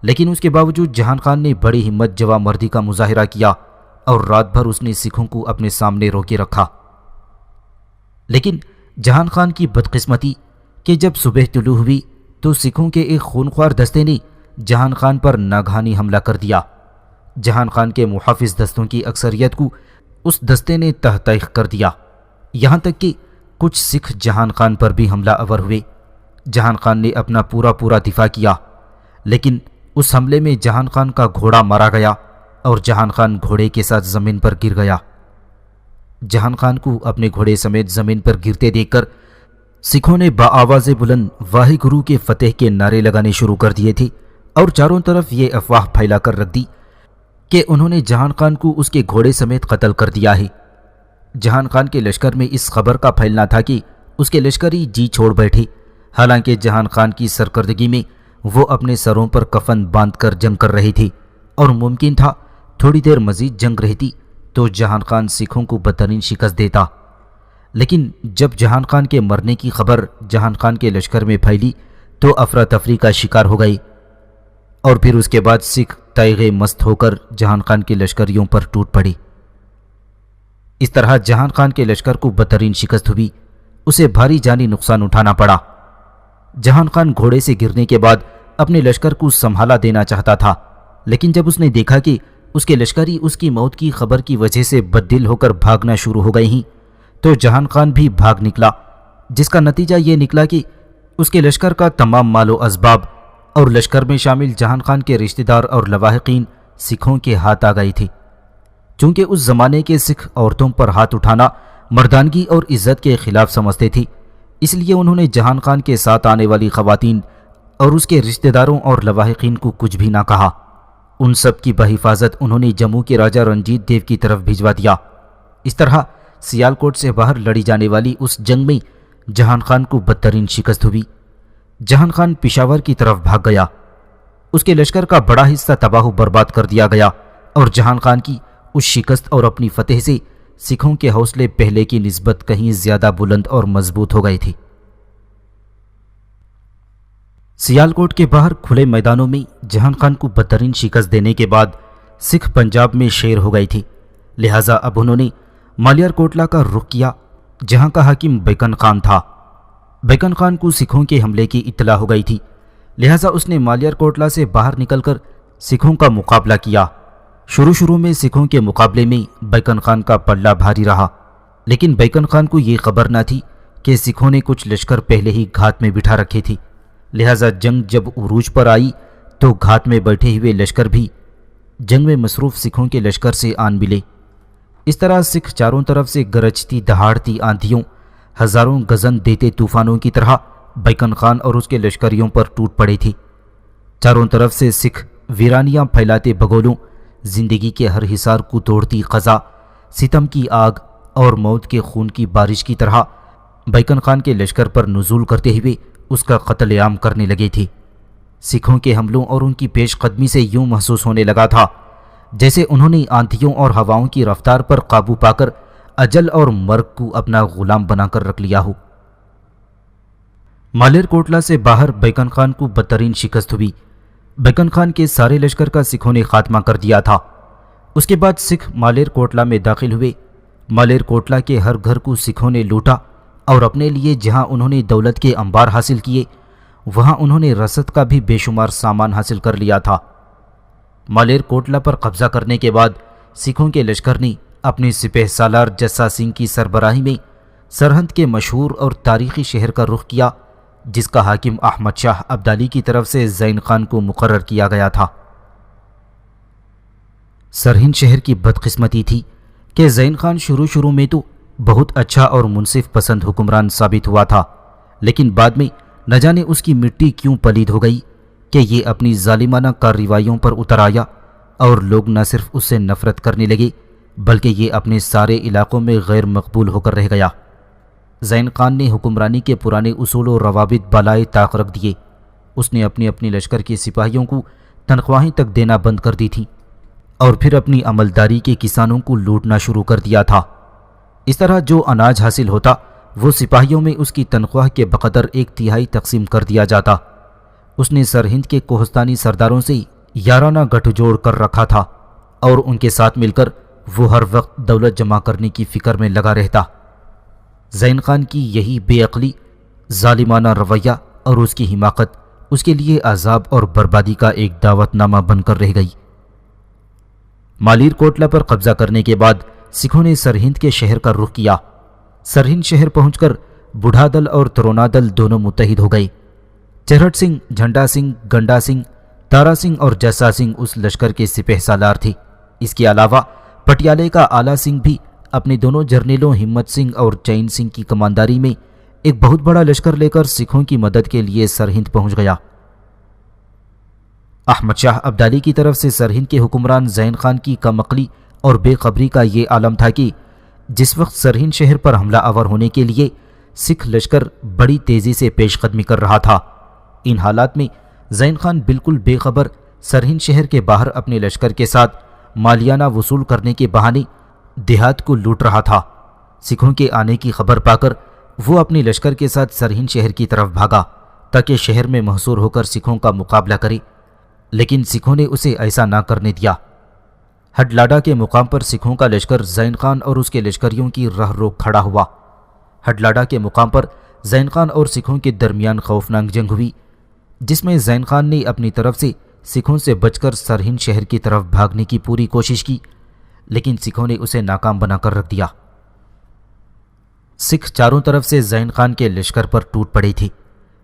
لیکن اس کے باوجود جہان خان نے بڑی ہمت جوا مردی کا مظاہرہ کیا اور رات بھر اس نے سکھوں کو اپنے سامنے روکے رکھا۔ لیکن جہان خان کی بدقسمتی کہ جب صبح طلوع ہوئی تو سکھوں کے ایک خونخوار دستے نے جہان خان پر ناگہانی حملہ کر دیا۔ جہان خان کے محافظ دستوں کی اکثریت کو اس دستے نے تہتیخ کر دیا، یہاں تک کہ کچھ سکھ جہان خان پر بھی حملہ آور ہوئے۔ جہان خان نے اپنا پورا دفاع کیا، لیکن اس حملے میں جہان خان کا گھوڑا مارا گیا اور جہان خان گھوڑے کے ساتھ زمین پر گر گیا۔ جہان خان کو اپنے گھوڑے سمیت زمین پر گرتے دیکھ کر سکھوں نے بآواز بلند واہے گرو کے فتح کے نعرے لگانے شروع کر دیے تھے اور چاروں طرف یہ افواہ پھیلا کر رکھ دی کہ انہوں نے جہان خان کو اس کے گھوڑے سمیت قتل کر دیا ہے۔ جہان خان کے لشکر میں اس خبر کا پھیلنا تھا کہ اس کے لشکری جی چھوڑ بیٹھے، حالانکہ جہان خان کی سرکردگی میں وہ اپنے سروں پر کفن باندھ کر جنگ کر رہے تھے اور ممکن تھا تھوڑی دیر مزید جنگ رہتی تو جہان خان سکھوں کو بدترین شکست دیتا۔ لیکن جب جہان خان کے مرنے کی خبر جہان خان کے لشکر میں پھیلی تو افراتفری کا شکار ہو گئی، اور پھر اس کے بعد سکھ تیغے مست ہو کر جہان خان کے لشکریوں پر ٹوٹ پڑے۔ اس طرح جہان خان کے لشکر کو بدترین شکست ہوئی، اسے بھاری جانی نقصان اٹھانا پڑا۔ جہان خان گھوڑے سے گرنے کے بعد اپنے لشکر کو سنبھالا دینا چاہتا تھا، لیکن جب اس نے دیکھا کہ اس کے لشکری اس کی موت کی خبر کی وجہ سے بددل ہو کر بھاگنا شروع ہو گئے ہیں تو جہان خان بھی بھاگ نکلا، جس کا نتیجہ یہ نکلا کہ اس کے لشکر کا تمام مال و اسباب اور لشکر میں شامل جہان خان کے رشتہ دار اور لواحقین سکھوں کے ہاتھ آ گئے تھے۔ چونکہ اس زمانے کے سکھ عورتوں پر ہاتھ اٹھانا مردانگی اور عزت کے خلاف سمجھتے تھے، اس لیے انہوں نے جہان خان کے ساتھ آنے والی خواتین اور اس کے رشتہ داروں اور لواحقین کو کچھ بھی نہ کہا۔ ان سب کی بحفاظت انہوں نے جموں کے راجہ رنجیت دیو کی طرف بھجوا دیا۔ اس طرح سیالکوٹ سے باہر لڑی جانے والی اس جنگ میں جہان خان کو بدترین شکست ہوئی۔ جہان خان پشاور کی طرف بھاگ گیا۔ اس کے لشکر کا بڑا حصہ تباہ و برباد کر دیا گیا اور جہان خان کی اس شکست اور اپنی فتح سے سکھوں کے حوصلے پہلے کی نسبت کہیں زیادہ بلند اور مضبوط ہو گئے تھے۔ سیالکوٹ کے باہر کھلے میدانوں میں جہان خان کو بدترین شکست دینے کے بعد سکھ پنجاب میں شیر ہو گئے تھے، لہٰذا اب انہوں نے مالیار کوٹلا کا رخ کیا جہاں کا حاکم بیکن خان تھا۔ بیکن خان کو سکھوں کے حملے کی اطلاع ہو گئی تھی، لہٰذا اس نے مالیار کوٹلا سے باہر نکل کر سکھوں کا مقابلہ کیا۔ شروع میں سکھوں کے مقابلے میں بیکن خان کا پلہ بھاری رہا، لیکن بیکن خان کو یہ خبر نہ تھی کہ سکھوں نے کچھ لشکر پہلے ہی گھات میں بٹھا رکھے تھے، لہٰذا جنگ جب عروج پر آئی تو گھات میں بیٹھے ہوئے لشکر بھی جنگ میں مصروف سکھوں کے لشکر سے آن ملے۔ اس طرح سکھ چاروں طرف سے گرجتی دہاڑتی آندھیوں، ہزاروں گزن دیتے طوفانوں کی طرح بیکن خان اور اس کے لشکریوں پر ٹوٹ پڑے تھے۔ چاروں طرف سے سکھ ویرانیاں پھیلاتے بگولوں، زندگی کے ہر حصار کو توڑتی قضا، ستم کی آگ اور موت کے خون کی بارش کی طرح بیکن خان کے لشکر پر نزول کرتے ہوئے اس کا قتل عام کرنے لگے تھے۔ سکھوں کے حملوں اور ان کی پیش قدمی سے یوں محسوس ہونے لگا تھا جیسے انہوں نے آندھیوں اور ہواؤں کی رفتار پر قابو پا کر اجل اور مرگ کو اپنا غلام بنا کر رکھ لیا ہو۔ مالیر کوٹلا سے باہر بیکن خان کو بدترین شکست ہوئی۔ بیکن خان کے سارے لشکر کا سکھوں نے خاتمہ کر دیا تھا۔ اس کے بعد سکھ مالیر کوٹلا میں داخل ہوئے۔ مالیر کوٹلا کے ہر گھر کو سکھوں نے لوٹا اور اپنے لیے جہاں انہوں نے دولت کے انبار حاصل کیے وہاں انہوں نے رسد کا بھی بے شمار سامان حاصل کر لیا تھا۔ مالیر کوٹلا پر قبضہ کرنے کے بعد سکھوں کے لشکر نے اپنے سپہ سالار جسا سنگھ کی سربراہی میں سرہند کے مشہور اور تاریخی شہر کا رخ کیا جس کا حاکم احمد شاہ ابدالی کی طرف سے زین خان کو مقرر کیا گیا تھا۔ سرہند شہر کی بدقسمتی تھی کہ زین خان شروع میں تو بہت اچھا اور منصف پسند حکمران ثابت ہوا تھا، لیکن بعد میں نہ جانے اس کی مٹی کیوں پلید ہو گئی کہ یہ اپنی ظالمانہ کارروائیوں پر اتر آیا اور لوگ نہ صرف اس سے نفرت کرنے لگے بلکہ یہ اپنے سارے علاقوں میں غیر مقبول ہو کر رہ گیا۔ زین خان نے حکمرانی کے پرانے اصول و روابط بالائے طاق رکھ دیے۔ اس نے اپنی لشکر کے سپاہیوں کو تنخواہیں تک دینا بند کر دی تھی اور پھر اپنی عملداری کے کسانوں کو لوٹنا شروع کر دیا تھا۔ اس طرح جو اناج حاصل ہوتا وہ سپاہیوں میں اس کی تنخواہ کے بقدر 1/3 تقسیم کر دیا جاتا۔ اس نے سرہند کے کوہستانی سرداروں سے یارانہ گٹھ جوڑ کر رکھا تھا اور ان کے ساتھ مل کر وہ ہر وقت دولت جمع کرنے کی فکر میں لگا رہتا۔ زین خان کی یہی بے عقلی، ظالمانہ رویہ اور اس کی حماقت اس کے لیے عذاب اور بربادی کا ایک دعوت نامہ بن کر رہ گئی۔ مالیر کوٹلا پر قبضہ کرنے کے بعد سکھوں نے سرہند کے شہر کا رخ کیا۔ سرہند شہر پہنچ کر بڑھا دل اور ترونا دل دونوں متحد ہو گئے۔ چرہٹ سنگھ، جھنڈا سنگھ، گنڈا سنگھ، تارا سنگھ اور جسا سنگھ اس لشکر کے سپہ سالار تھے۔ اس کے علاوہ پٹیالے کا آلہ سنگھ بھی اپنے دونوں جرنیلوں ہمت سنگھ اور چین سنگھ کی کمانداری میں ایک بہت بڑا لشکر لے کر سکھوں کی مدد کے لیے سرہند پہنچ گیا۔ احمد شاہ ابدالی کی طرف سے سرہند کے حکمران زین خان کی کم عقلی اور بے خبری کا یہ عالم تھا کہ جس وقت سرہند شہر پر حملہ آور ہونے کے لیے سکھ لشکر بڑی تیزی سے پیش قدمی کر رہا تھا، ان حالات میں زین خان بالکل بے خبر سرہند شہر کے باہر اپنے لشکر کے ساتھ مالیانہ وصول کرنے کے بہانے دیہات کو لوٹ رہا تھا۔ سکھوں کے آنے کی خبر پا کر وہ اپنے لشکر کے ساتھ سرہند شہر کی طرف بھاگا تاکہ شہر میں محصور ہو کر سکھوں کا مقابلہ کرے، لیکن سکھوں نے اسے ایسا نہ کرنے دیا۔ ہڈلاڈا کے مقام پر سکھوں کا لشکر زین خان اور اس کے لشکریوں کی راہ روک کھڑا ہوا۔ ہڈلاڈا کے مقام پر زین خان اور سکھوں کے درمیان خوفناک جنگ ہوئی جس میں زین خان نے اپنی طرف سے سکھوں سے بچ کر سرہند شہر کی طرف بھاگنے کی پوری کوشش کی، لیکن سکھوں نے اسے ناکام بنا کر رکھ دیا۔ سکھ چاروں طرف سے زین خان کے لشکر پر ٹوٹ پڑے تھے۔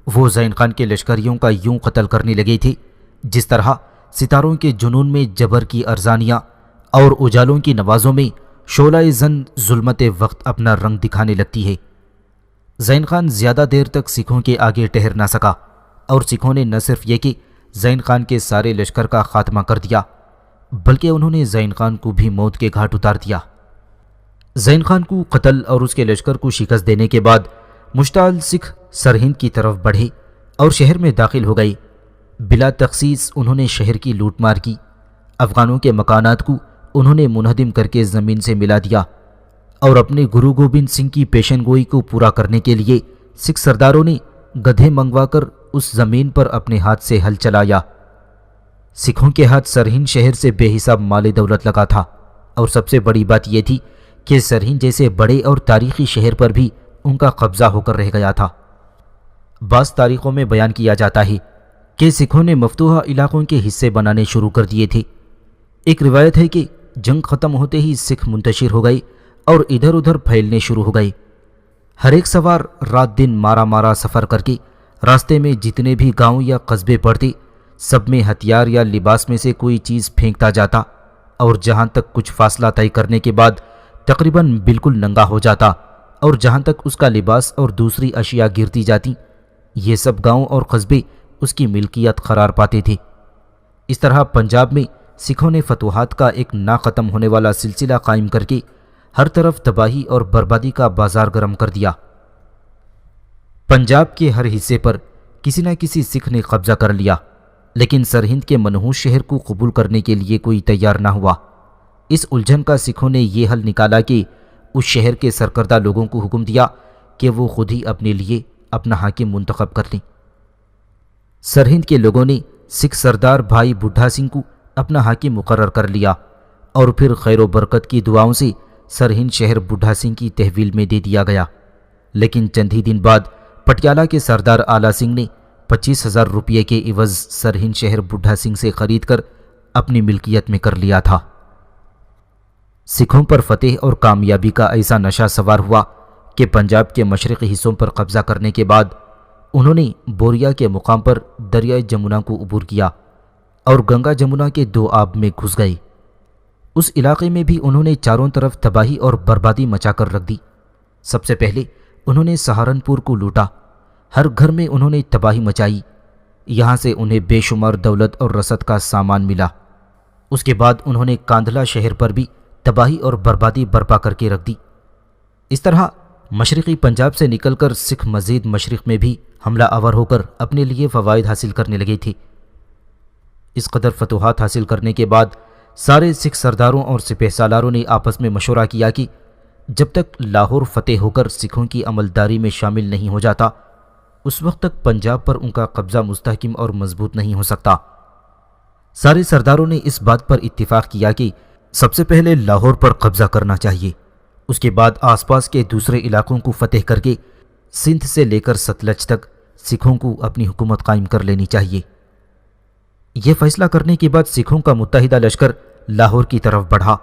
وہ زین خان کے لشکریوں کا یوں قتل کرنے لگے تھے جس طرح ستاروں کے جنون میں جبر کی ارزانیاں اور اجالوں کی نوازوں میں شعلہ زن ظلمت وقت اپنا رنگ دکھانے لگتی ہے۔ زین خان زیادہ دیر تک سکھوں کے آگے ٹھہر نہ سکا، اور سکھوں نے نہ صرف یہ کہ زین خان کے سارے لشکر کا خاتمہ کر دیا، بلکہ انہوں نے زین خان کو بھی موت کے گھاٹ اتار دیا۔ زین خان کو قتل اور اس کے لشکر کو شکست دینے کے بعد مشتعل سکھ سرہند کی طرف بڑھے اور شہر میں داخل ہو گئے۔ بلا تخصیص انہوں نے شہر کی لوٹ مار کی۔ افغانوں کے مکانات کو انہوں نے منہدم کر کے زمین سے ملا دیا، اور اپنے گرو گوبند سنگھ کی پیشن گوئی کو پورا کرنے کے لیے سکھ سرداروں نے گدھے منگوا کر اس زمین پر اپنے ہاتھ سے ہل چلایا۔ سکھوں کے ہاتھ سرہند شہر سے بے حساب مال دولت لگا تھا، اور سب سے بڑی بات یہ تھی کہ سرہند جیسے بڑے اور تاریخی شہر پر بھی ان کا قبضہ ہو کر رہ گیا تھا۔ بعض تاریخوں میں بیان کیا جاتا ہے کہ سکھوں نے مفتوحہ علاقوں کے حصے بنانے شروع کر دیے تھے۔ ایک روایت ہے کہ جنگ ختم ہوتے ہی سکھ منتشر ہو گئے اور ادھر ادھر پھیلنے شروع ہو گئے۔ ہر ایک سوار رات دن مارا مارا سفر کر کے راستے میں جتنے بھی گاؤں یا قصبے پڑتے، سب میں ہتھیار یا لباس میں سے کوئی چیز پھینکتا جاتا، اور جہاں تک کچھ فاصلہ طے کرنے کے بعد تقریباً بالکل ننگا ہو جاتا، اور جہاں تک اس کا لباس اور دوسری اشیاء گرتی جاتی، یہ سب گاؤں اور قصبے اس کی ملکیت قرار پاتے تھے۔ اس طرح پنجاب میں سکھوں نے فتوحات کا ایک نہ ختم ہونے والا سلسلہ قائم کر کے ہر طرف تباہی اور بربادی کا بازار گرم کر دیا۔ پنجاب کے ہر حصے پر کسی نہ کسی سکھ نے قبضہ کر لیا، لیکن سرہند کے منحوس شہر کو قبول کرنے کے لیے کوئی تیار نہ ہوا۔ اس الجھن کا سکھوں نے یہ حل نکالا کہ اس شہر کے سرکردہ لوگوں کو حکم دیا کہ وہ خود ہی اپنے لیے اپنا حاکم منتخب کر لیں۔ سرہند کے لوگوں نے سکھ سردار بھائی بڈھا سنگھ کو اپنا حاکم مقرر کر لیا، اور پھر خیر و برکت کی دعاؤں سے سرہند شہر بڈھا سنگھ کی تحویل میں دے دیا گیا۔ لیکن چند ہی دن بعد پٹیالہ کے سردار آلہ سنگھ نے 25,000 روپے کے عوض سرہند شہر بڈھا سنگھ سے خرید کر اپنی ملکیت میں کر لیا تھا۔ سکھوں پر فتح اور کامیابی کا ایسا نشہ سوار ہوا کہ پنجاب کے مشرقی حصوں پر قبضہ کرنے کے بعد انہوں نے بوریا کے مقام پر دریائے جمنا کو عبور کیا اور گنگا جمنا کے دو آب میں گھس گئے۔ اس علاقے میں بھی انہوں نے چاروں طرف تباہی اور بربادی مچا کر رکھ دی۔ سب سے پہلے انہوں نے سہارنپور کو لوٹا، ہر گھر میں انہوں نے تباہی مچائی، یہاں سے انہیں بے شمار دولت اور رسد کا سامان ملا۔ اس کے بعد انہوں نے کاندھلا شہر پر بھی تباہی اور بربادی برپا کر کے رکھ دی۔ اس طرح مشرقی پنجاب سے نکل کر سکھ مزید مشرق میں بھی حملہ آور ہو کر اپنے لیے فوائد حاصل کرنے لگے تھے۔ اس قدر فتوحات حاصل کرنے کے بعد سارے سکھ سرداروں اور سپہ سالاروں نے آپس میں مشورہ کیا کہ جب تک لاہور فتح ہو کر سکھوں کی عملداری میں شامل نہیں ہو جاتا، اس وقت تک پنجاب پر ان کا قبضہ مستحکم اور مضبوط نہیں ہو سکتا۔ سارے سرداروں نے اس بات پر اتفاق کیا کہ سب سے پہلے لاہور پر قبضہ کرنا چاہیے، اس کے بعد آس پاس کے دوسرے علاقوں کو فتح کر کے سندھ سے لے کر ستلج تک سکھوں کو اپنی حکومت قائم کر لینی چاہیے۔ یہ فیصلہ کرنے کے بعد سکھوں کا متحدہ لشکر لاہور کی طرف بڑھا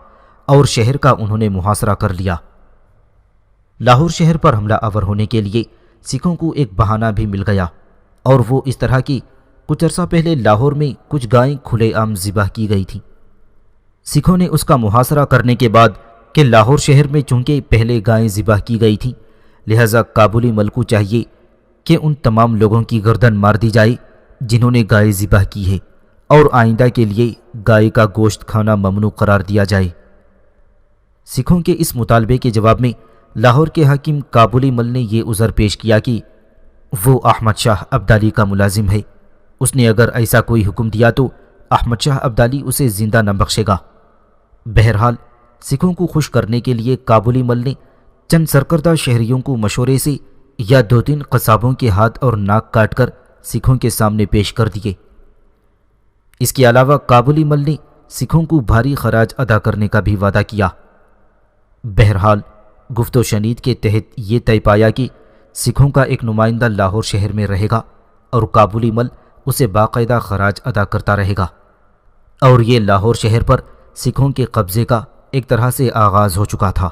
اور شہر کا انہوں نے محاصرہ کر لیا۔ لاہور شہر پر حملہ آور ہونے کے لیے سکھوں کو ایک بہانہ بھی مل گیا، اور وہ اس طرح کی کچھ عرصہ پہلے لاہور میں کچھ گائیں کھلے عام ذبح کی گئی تھیں۔ سکھوں نے اس کا محاصرہ کرنے کے بعد کہ لاہور شہر میں چونکہ پہلے گائیں ذبح کی گئی تھیں، لہذا کابلی مل کو چاہیے کہ ان تمام لوگوں کی گردن مار دی جائے جنہوں نے گائے ذبح کی ہے، اور آئندہ کے لیے گائے کا گوشت کھانا ممنوع قرار دیا جائے۔ سکھوں کے اس مطالبے کے جواب میں لاہور کے حاکم کابلی مل نے یہ عذر پیش کیا کہ وہ احمد شاہ ابدالی کا ملازم ہے، اس نے اگر ایسا کوئی حکم دیا تو احمد شاہ ابدالی اسے زندہ نہ بخشے گا۔ بہرحال سکھوں کو خوش کرنے کے لیے کابلی مل نے چند سرکردہ شہریوں کو مشورے سے یا 2-3 قصابوں کے ہاتھ اور ناک کاٹ کر سکھوں کے سامنے پیش کر دیے۔ اس کے علاوہ کابلی مل نے سکھوں کو بھاری خراج ادا کرنے کا بھی وعدہ کیا۔ بہرحال گفت و شنید کے تحت یہ طے پایا کہ سکھوں کا ایک نمائندہ لاہور شہر میں رہے گا اور کابلی مل اسے باقاعدہ خراج ادا کرتا رہے گا، اور یہ لاہور شہر پر سکھوں کے قبضے کا ایک طرح سے آغاز ہو چکا تھا۔